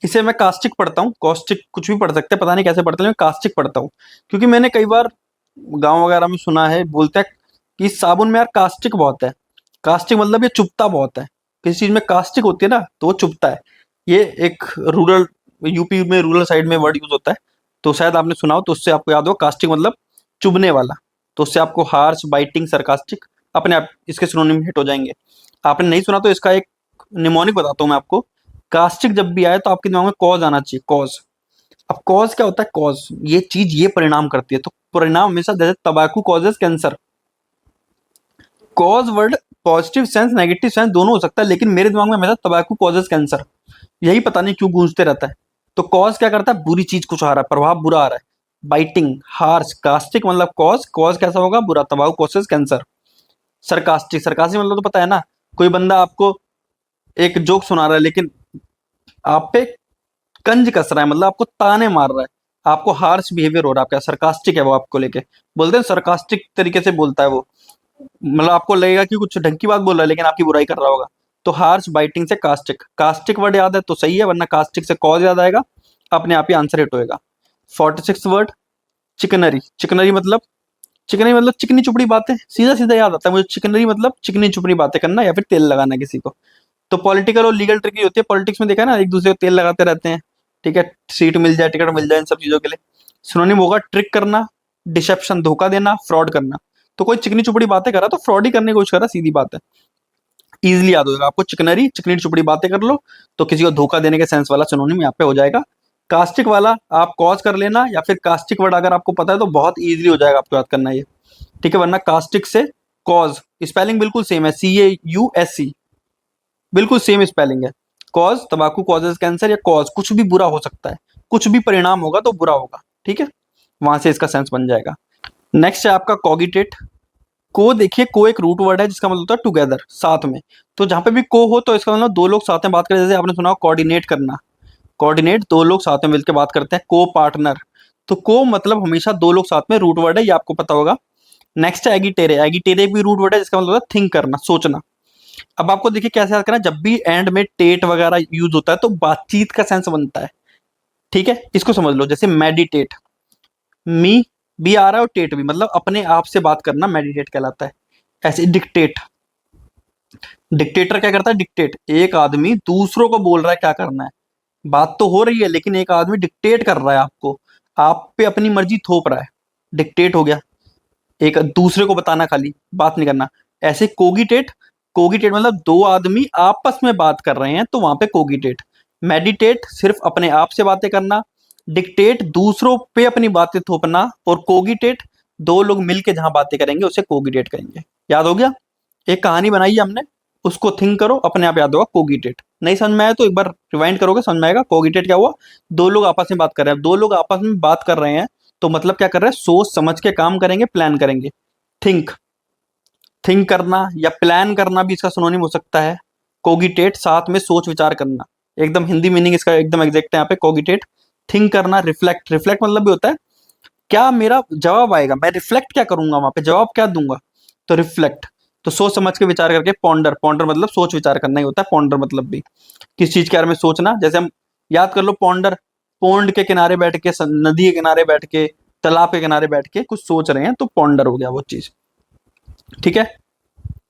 इसे मैं कास्टिक पढ़ता हूँ, कॉस्टिक कुछ भी पढ़ सकते हैं, पता नहीं कैसे पढ़ते हैं, मैं कास्टिक पढ़ता हूँ क्योंकि मैंने कई बार गांव वगैरह में सुना है, बोलते हैं कि इस साबुन में यार कास्टिक बहुत है। कास्टिक मतलब ये चुभता बहुत है, किसी चीज में कास्टिक होती है ना तो वो चुभता है। ये एक रूरल, यूपी में रूरल साइड में वर्ड यूज होता है, तो शायद आपने सुना हो, तो उससे आपको याद हो कास्टिक मतलब चुभने वाला। तो उससे आपको हार्श, बाइटिंग, सरकास्टिक अपने आप इसके सिनोनिम हिट हो जाएंगे। आपने नहीं सुना तो इसका एक निमोनिक बताता हूँ मैं आपको। कास्टिक जब भी आए तो आपके दिमाग में कॉज आना चाहिए, कॉज। अब कॉज क्या होता है, कॉज ये चीज ये परिणाम करती है, तो परिणाम हमेशा, जैसे तंबाकू causes cancer, cause word positive sense negative sense दोनों हो सकता है, लेकिन मेरे दिमाग में हमेशा तंबाकू कॉजेज कैंसर, यही पता नहीं क्यों गूंजते रहता है। तो कॉज क्या करता है, बुरी चीज कुछ आ रहा है, प्रभाव बुरा आ रहा है। बाइटिंग, हार्श, कास्टिक मतलब कॉज, कॉज कैसा होगा बुरा, तंबाकू कॉजेज कैंसर। सरकास्टिक, सरकास्टिक मतलब तो पता है ना, कोई बंदा आपको एक जोक सुना रहा है लेकिन आप पे कंज कस रहा है, मतलब आपको ताने मार रहा है, आपको हार्श बिहेवियर हो रहा है आपका, सरकास्टिक है वो आपको लेके। बोलते हैं सरकास्टिक तरीके से बोलता है वो, मतलब आपको लगेगा कि कुछ ढंग की बात बोल रहा है लेकिन आपकी बुराई कर रहा होगा। तो हार्श, बाइटिंग से कास्टिक, कास्टिक वर्ड याद है तो सही है, वरना कास्टिक से कॉज याद आएगा, अपने आप ही आंसर हिट होएगा। 46 वर्ड चिकनरी, चिकनरी मतलब, चिकनरी मतलब चिकनी चुपड़ी बातें, सीधा सीधा याद आता है मुझे, चिकनरी मतलब चिकनी चुपड़ी बातें करना या फिर तेल लगाना किसी को। तो पॉलिटिकल और लीगल ट्रिक होती है, पॉलिटिक्स में देखा है ना, एक दूसरे को तेल लगाते रहते हैं, ठीक है, सीट मिल जाए, टिकट मिल जाए, इन सब चीजों के लिए। सिनोनिम होगा ट्रिक करना, डिसेप्शन धोखा देना, फ्रॉड करना। तो कोई चिकनी चुपड़ी बातें कर रहा तो फ्रॉड ही करने की कोशिश कर रहा, सीधी बात है। इजिली याद होगा आपको, चिकनरी चिकनी चुपड़ी बातें कर लो तो किसी को धोखा देने के सेंस वाला सिनोनिम यहाँ पे हो जाएगा। कास्टिक वाला आप कॉज कर लेना, या फिर कास्टिक वर्ड अगर आपको पता है तो बहुत इजीली हो जाएगा आपको याद करना ये। ठीक है, वरना कास्टिक से कॉज, स्पेलिंग बिल्कुल सेम है, CAUSC, बिल्कुल सेम स्पेलिंग है। कॉज तंबाकू कॉजेज कैंसर, या कॉज कुछ भी बुरा हो सकता है, कुछ भी परिणाम होगा तो बुरा होगा। ठीक है, वहां से इसका सेंस बन जाएगा। नेक्स्ट है आपका कॉगिटेट। को देखिए, को एक रूट वर्ड है जिसका मतलब होता है टुगेदर, साथ में। तो जहां पे भी को हो तो इसका मतलब दो लोग साथ में बात करें, जैसे आपने सुना कोऑर्डिनेट करना, कोऑर्डिनेट दो लोग साथ में मिलकर बात करते हैं, को पार्टनर। तो को मतलब हमेशा दो लोग साथ में, रूट वर्ड है, ये आपको पता होगा। नेक्स्ट है एगिटेरे, एगिटेरे भी रूट वर्ड है जिसका मतलब होता है थिंक करना, सोचना। अब आपको देखिए कैसे याद करना, जब भी एंड में टेट वगैरह यूज होता है तो बातचीत का सेंस बनता है। ठीक है, इसको समझ लो, जैसे मेडिटेट, मी भी आ रहा है और टेट भी, मतलब अपने आप से बात करना मेडिटेट कहलाता है। ऐसे डिक्टेट, डिक्टेटर क्या करता है, डिक्टेट, एक आदमी दूसरों को बोल रहा है क्या करना है, बात तो हो रही है लेकिन एक आदमी डिक्टेट कर रहा है आपको, आप पे अपनी मर्जी थोप रहा है, डिक्टेट हो गया। एक दूसरे को बताना, खाली बात नहीं करना। ऐसे कोगिटेट, कोगिटेट मतलब दो आदमी आपस में बात कर रहे हैं तो वहां पे कोगिटेट। मेडिटेट सिर्फ अपने आप से बातें करना, डिक्टेट दूसरों पे अपनी बातें थोपना, और कोगिटेट दो लोग मिलके जहां बातें करेंगे उसे कोगिटेट कहेंगे। याद हो गया, एक कहानी बनाई है हमने, उसको थिंक करो, अपने आप याद होगा कोगिटेट। नहीं समझ में आया तो एक बार रिवाइंड करोगे समझ में आएगा। कोगिटेट क्या हुआ, दो लोग आपस में बात कर रहे हैं, दो लोग आपस में बात कर रहे हैं तो मतलब क्या कर रहे हैं, सोच समझ के काम करेंगे, प्लान करेंगे। थिंक, थिंक करना या प्लान करना भी इसका सिनोनिम हो सकता है। कोगिटेट साथ में सोच विचार करना, एकदम हिंदी मीनिंग इसका एकदम एग्जैक्ट है यहाँ पे, कोगिटेट। थिंक करना, रिफ्लेक्ट, रिफ्लेक्ट मतलब भी होता है क्या मेरा जवाब आएगा, मैं रिफ्लेक्ट क्या करूंगा वहां पे, जवाब क्या दूंगा, तो रिफ्लेक्ट। तो सोच समझ के विचार करके। पॉन्डर, पॉन्डर मतलब सोच विचार करना ही होता है, पॉन्डर मतलब भी किस चीज के बारे में सोचना। जैसे हम याद कर लो पॉन्डर, पोंड के किनारे बैठ के, नदी के किनारे बैठ के, तालाब के किनारे बैठ के कुछ सोच रहे हैं तो पॉन्डर हो गया वो चीज। ठीक है,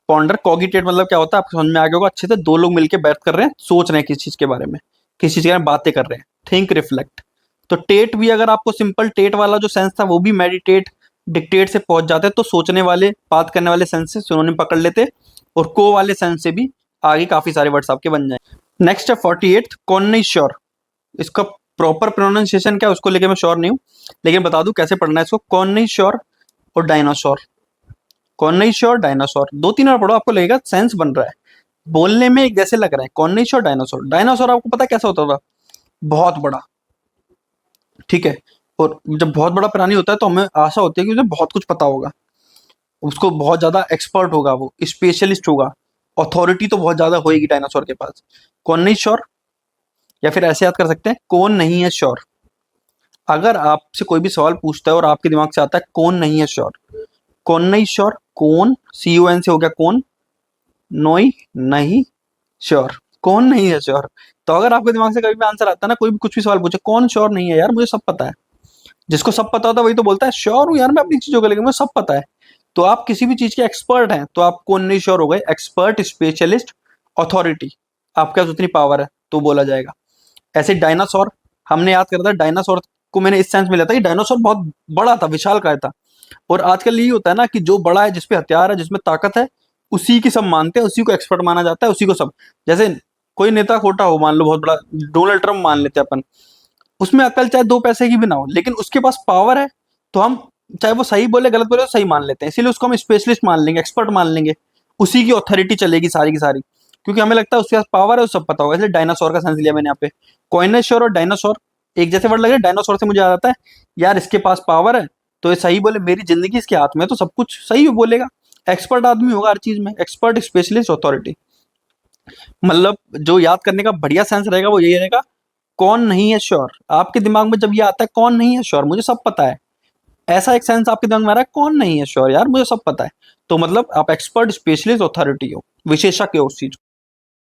पॉन्डर। कॉगिटेट मतलब क्या होता है आपको समझ में आ गया होगा अच्छे से, दो लोग मिलकर बैठ कर रहे हैं, सोच रहे हैं किस चीज के बारे में, किस चीज के बारे में बातें कर रहे हैं। Think, reflect. तो टेट भी अगर आपको सिंपल टेट वाला जो सेंस था वो भी मेडिटेट, डिक्टेट से पहुंच जाते तो सोचने वाले, बात करने वाले सेंस से सिनोनिम पकड़ लेते, और को वाले सेंस से भी आगे काफी सारे वर्ड्स आपके बन जाए। नेक्स्ट है 48th, कॉन्निश्योर। इसका प्रॉपर प्रोनाउंसिएशन क्या है उसको लेके मैं श्योर नहीं हूँ, लेकिन बता दूं कैसे पढ़ना है इसको। कॉन्निश्योर और डायनासोर, कॉन्निश्योर डायनासोर, दो तीन बार पढ़ो, आपको लगेगा सेंस बन रहा है, बोलने में एक जैसे लग रहा है। कॉन्निश्योर डायनासोर, डायनासोर आपको पता है कैसा होता था, बहुत बड़ा, ठीक है। और जब बहुत बड़ा प्राणी होता है तो हमें आशा होती है कि उसे बहुत कुछ पता होगा, उसको बहुत ज्यादा एक्सपर्ट होगा, वो स्पेशलिस्ट होगा, अथॉरिटी तो बहुत ज्यादा होगी डायनासोर के पास। कौन नहीं श्योर, या फिर ऐसे याद कर सकते हैं, कौन नहीं है श्योर। अगर आपसे कोई भी सवाल पूछता है और आपके दिमाग से आता है कौन नहीं है श्योर, कौन नहीं श्योर, कौन CON से हो गया कौन, नोई नहीं श्योर, कौन नहीं है श्योर। तो अगर आपके दिमाग से कभी भी आंसर आता है ना, कोई भी कुछ भी सवाल पूछे, कौन श्योर नहीं है यार, मुझे सब पता है। जिसको सब पता होता है वही तो बोलता है श्योर हूँ यार मैं अपनी चीजों को लेकर, मुझे सब पता है। तो आप किसी भी चीज के एक्सपर्ट हैं तो आप कौन नहीं श्योर हो गए, एक्सपर्ट, स्पेशलिस्ट, अथॉरिटी, आपके पास उतनी पावर है तो बोला जाएगा। ऐसे डायनासोर हमने याद करा था, डायनासोर को मैंने इस सेंस में लिया था कि डायनासोर बहुत बड़ा था, विशालकाय था। और आजकल यही होता है ना कि जो बड़ा है, जिसपे हथियार है, जिसमें ताकत है, उसी की सब मानते हैं, उसी को एक्सपर्ट माना जाता है, उसी को सब। जैसे कोई नेता खोटा हो, मान लो बहुत बड़ा, डोनाल्ड ट्रम्प मान लेते हैं अपन, उसमें अकल चाहे 2 पैसे की भी ना हो, लेकिन उसके पास पावर है, तो हम चाहे वो सही बोले गलत बोले तो सही मान लेते हैं, इसीलिए उसको हम स्पेशलिस्ट मान लेंगे, एक्सपर्ट मान लेंगे, उसी की ऑथोरिटी चलेगी सारी की सारी, क्योंकि हमें लगता है उसके पास पावर है, वो सब पता होगा। इसलिए डायनासोर का सेंस लिया मैंने यहाँ पे। कॉइनेश्योर और डायनासोर एक जैसे वर्ड लग रहे हैं। डायनासोर से मुझे याद आता है यार इसके पास पावर है, तो ये सही बोले, मेरी जिंदगी इसके हाथ में है, तो सब कुछ सही बोलेगा, एक्सपर्ट आदमी होगा हर चीज में, एक्सपर्ट, स्पेशलिस्ट, अथॉरिटी। मतलब जो याद करने का बढ़िया सेंस रहेगा वो यही रहेगा, कौन नहीं है श्योर। आपके दिमाग में जब ये आता है कौन नहीं है श्योर, मुझे सब पता है, ऐसा एक सेंस आपके दिमाग में आ रहा है, कौन नहीं है श्योर यार, मुझे सब पता है, तो मतलब आप एक्सपर्ट, स्पेशलिस्ट, अथॉरिटी हो, विशेषज्ञ हो उस चीज।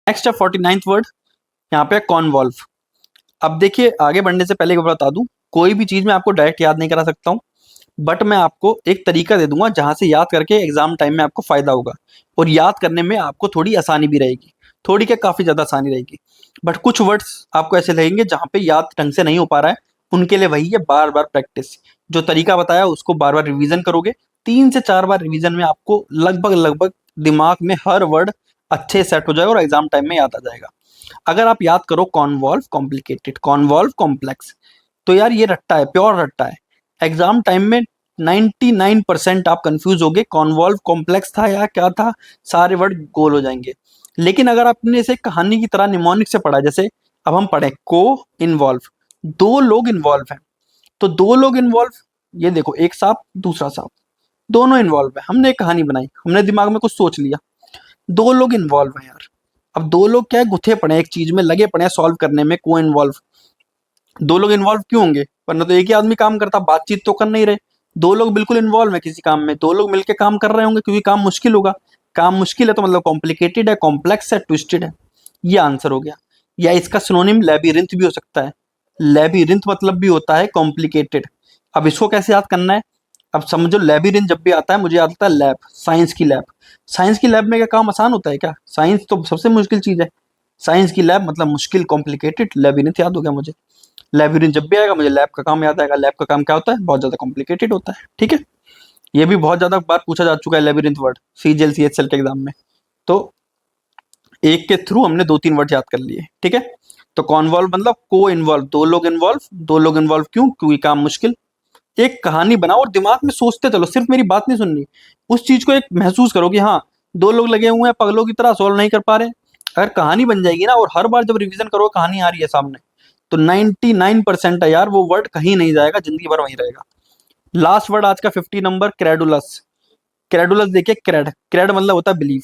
नेक्स्ट है 49th वर्ड, यहाँ पे कॉन्वॉल्व। अब देखिए आगे बढ़ने से पहले एक बात बता दूं, कोई भी चीज मैं आपको डायरेक्ट याद नहीं करा सकता हूँ, बट मैं आपको एक तरीका दे दूंगा जहां से याद करके एग्जाम टाइम में आपको फायदा होगा, और याद करने में आपको थोड़ी आसानी भी रहेगी, थोड़ी क्या काफी ज्यादा आसानी रहेगी। बट कुछ वर्ड्स आपको ऐसे लगेंगे जहां पे याद ढंग से नहीं हो पा रहा है, उनके लिए वही है बार बार प्रैक्टिस। जो तरीका बताया उसको बार बार रिवीजन करोगे, 3 से 4 बार रिवीजन में आपको लगभग लगभग दिमाग में हर वर्ड अच्छे सेट हो जाएगा और एग्जाम टाइम में याद आ जाएगा। अगर आप याद करो कॉन्वॉल्व कॉम्प्लिकेटेड, कॉन्वॉल्व कॉम्प्लेक्स, तो यार ये रट्टा है, प्योर रट्टा है। एग्जाम टाइम में 99% आप कंफ्यूज होगे, कॉन्वॉल्व कॉम्प्लेक्स था या क्या था, सारे वर्ड गोल हो जाएंगे। लेकिन अगर आपने इसे कहानी की तरह निमोनिक से पढ़ा, जैसे अब हम पढ़े को इन्वॉल्व, 2 लोग इन्वॉल्व हैं, तो 2 लोग इन्वॉल्व, ये देखो एक सांप दूसरा सांप, दोनों इन्वॉल्व है, हमने एक कहानी बनाई, हमने दिमाग में कुछ सोच लिया, 2 लोग इन्वॉल्व हैं यार। अब 2 लोग क्या है, गुथे पड़े हैं एक चीज में, लगे पड़े हैं सॉल्व करने में, को इन्वॉल्व। 2 लोग इन्वॉल्व क्यों होंगे, वरना तो एक ही आदमी काम करता, बातचीत तो कर नहीं रहे। 2 लोग बिल्कुल इन्वॉल्व है किसी काम में, 2 लोग मिलकर काम कर रहे होंगे, क्योंकि काम मुश्किल होगा। काम मुश्किल है तो मतलब कॉम्प्लिकेटेड है, कॉम्प्लेक्स है, ट्विस्टेड है, ये आंसर हो गया। या इसका सिनोनिम लेबिरिंथ भी हो सकता है, लेबिरिंथ मतलब भी होता है कॉम्प्लिकेटेड। अब इसको कैसे याद करना है, अब समझो लेबिरिंथ जब भी आता है मुझे याद आता है लैब, साइंस की लैब। साइंस की लैब में क्या काम आसान होता है क्या, साइंस तो सबसे मुश्किल चीज है। साइंस की लैब मतलब मुश्किल, कॉम्प्लिकेटेड, लेबिरिंथ याद हो गया मुझे। लेबिरिंथ जब भी आएगा मुझे लैब का काम याद आएगा, लैब का काम क्या होता है, बहुत ज्यादा कॉम्प्लिकेटेड होता है, ठीक है। ये भी बहुत ज्यादा बार पूछा जा चुका है लेबिरिंथ वर्ड, CGL CHL के एग्जाम में। तो एक के थ्रू हमने 2-3 वर्ड याद कर लिए, ठीक है। तो कॉन्वॉल्व मतलब को इन्वॉल्व, 2 लोग इन्वॉल्व, 2 लोग इन्वॉल्व क्यों, क्योंकि काम मुश्किल। एक कहानी बनाओ और दिमाग में सोचते चलो, सिर्फ मेरी बात नहीं सुननी, उस चीज को एक महसूस करो कि हाँ 2 लोग लगे हुए हैं पगलों की तरह, सॉल्व नहीं कर पा रहे। अगर कहानी बन जाएगी ना, और हर बार जब रिवीजन करो कहानी आ रही है सामने, तो 99% है यार, वो वर्ड कहीं नहीं जाएगा, जिंदगी भर वहीं रहेगा। लास्ट वर्ड आज का 50 नंबर, क्रेडुलस। क्रेडुलस देखिए, क्रेड, क्रेड मतलब होता है बिलीव।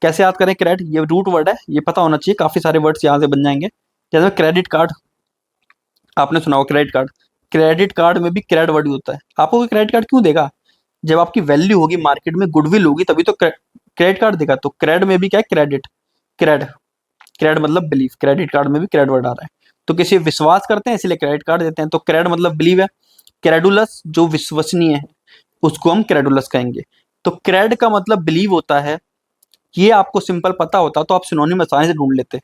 कैसे याद करें क्रेड, ये रूट वर्ड है, ये पता होना चाहिए, काफी सारे वर्ड्स यहाँ से बन जाएंगे। जैसे क्रेडिट कार्ड, आपने सुना होगा क्रेडिट कार्ड, क्रेडिट कार्ड में भी क्रेड वर्ड होता है। आपको क्रेडिट कार्ड क्यों देगा, जब आपकी वैल्यू होगी मार्केट में, गुडविल होगी, तभी तो क्रेडिट कार्ड देगा। तो क्रेड में भी क्या है, क्रेडिट, क्रेड, क्रेड मतलब बिलीव, क्रेडिट कार्ड में भी क्रेड वर्ड आ रहा है। तो किसी विश्वास करते हैं इसलिए क्रेडिट कार्ड देते हैं, तो क्रेड मतलब बिलीव है। क्रेडुलस जो विश्वसनीय है उसको हम क्रेडुलस कहेंगे। तो क्रेड का मतलब बिलीव होता है, ये आपको सिंपल पता होता तो आप सिनोनिम आसानी से ढूंढ लेते।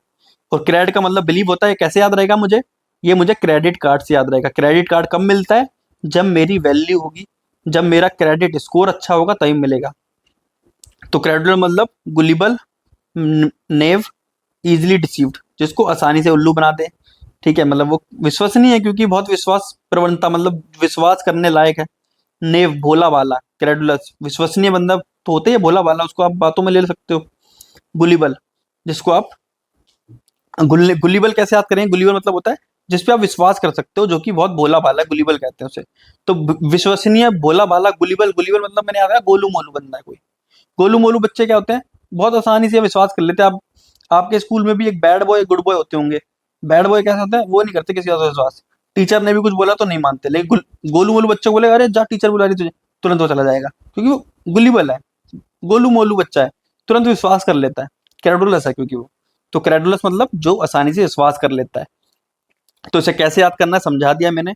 और क्रेड का मतलब बिलीव होता है, कैसे याद रहेगा मुझे, ये मुझे क्रेडिट कार्ड से याद रहेगा। क्रेडिट कार्ड कब मिलता है? जब मेरी वैल्यू होगी, जब मेरा क्रेडिट स्कोर अच्छा होगा तभी मिलेगा। तो क्रेडिट मतलब गुलिबल, नेव, इजिली डिसीव्ड, जिसको आसानी से उल्लू बना दे। ठीक है, मतलब वो विश्वसनीय है क्योंकि बहुत विश्वास प्रवणता, मतलब विश्वास करने लायक है। नेव भोला भाला, क्रेडुलस विश्वसनीय बंदा तो होते ही है, भोला भाला, उसको आप बातों में ले सकते हो। गुलिबल, जिसको आप गुलिबल कैसे याद करेंगे? गुलिबल मतलब होता है जिस पे आप विश्वास कर सकते हो, जो कि बहुत भोला भाला, गुलिबल कहते हैं उसे। तो विश्वसनीय, भोला भाला, गुलिबल। गुलिबल मतलब मैंने याद आया गोलू मोलू बंदा है कोई। गोलू मोलू बच्चे क्या होते हैं? बहुत आसानी से विश्वास कर लेते हैं। आप आपके स्कूल में भी एक बैड बॉय गुड बॉय होते होंगे। बैड बॉय कैसे होता है? वो नहीं करते किसी का विश्वास। टीचर ने भी कुछ बोला तो नहीं मानते, लेकिन गोलू मोलू बच्चे को बोले अरे जा टीचर बुला रही तुझे, तुरंत वो चला जाएगा, क्योंकि वो गुलिबल है, गोलू मोलू बच्चा है, तुरंत विश्वास कर लेता है। क्रेडुलस है क्योंकि वो। तो क्रेडुलस मतलब जो आसानी से विश्वास कर लेता है। तो इसे कैसे याद करना है समझा दिया मैंने।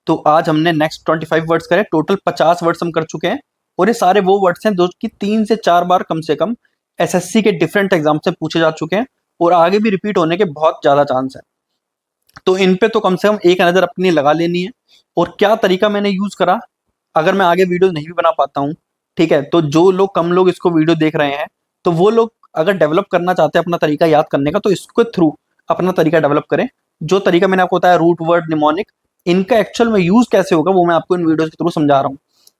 तो आज हमने नेक्स्ट 25 वर्ड्स करे, टोटल 50 वर्ड्स हम कर चुके हैं। और ये सारे वो वर्ड्स हैं जो कि 3 से 4 बार कम से कम एसएससी के डिफरेंट एग्जाम से पूछे जा चुके हैं, और आगे भी रिपीट होने के बहुत ज़्यादा चांस है। तो इन पे तो कम से कम एक नज़र अपनी लगा लेनी है। और क्या तरीका मैंने यूज़ करा, अगर मैं आगे वीडियो नहीं भी बना पाता हूँ, ठीक है, तो जो लोग कम लोग इसको वीडियो देख रहे हैं, तो वो लोग अगर डेवलप करना चाहते हैं अपना तरीका याद करने का, तो इसके थ्रू अपना तरीका डेवलप करें। जो तरीका मैंने आपको बताया, रूट वर्ड, निमोनिक, इनका एक्चुअल में यूज़ कैसे होगा वो मैं आपको इन वीडियोज़ के थ्रू समझा रहा हूँ।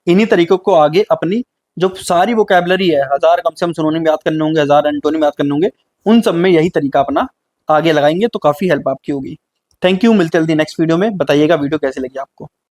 इन्हीं तरीकों को आगे अपनी जो सारी वोकैबुलरी है, 1000 कम से कम सिनोनिम याद करने होंगे, 1000 एंटोनिम याद करने होंगे, उन सब में यही तरीका अपना आगे लगाएंगे तो काफ़ी हेल्प आपकी होगी। थैंक यू, मिलते जल्दी नेक्स्ट वीडियो में। बताइएगा वीडियो कैसी लगी आपको।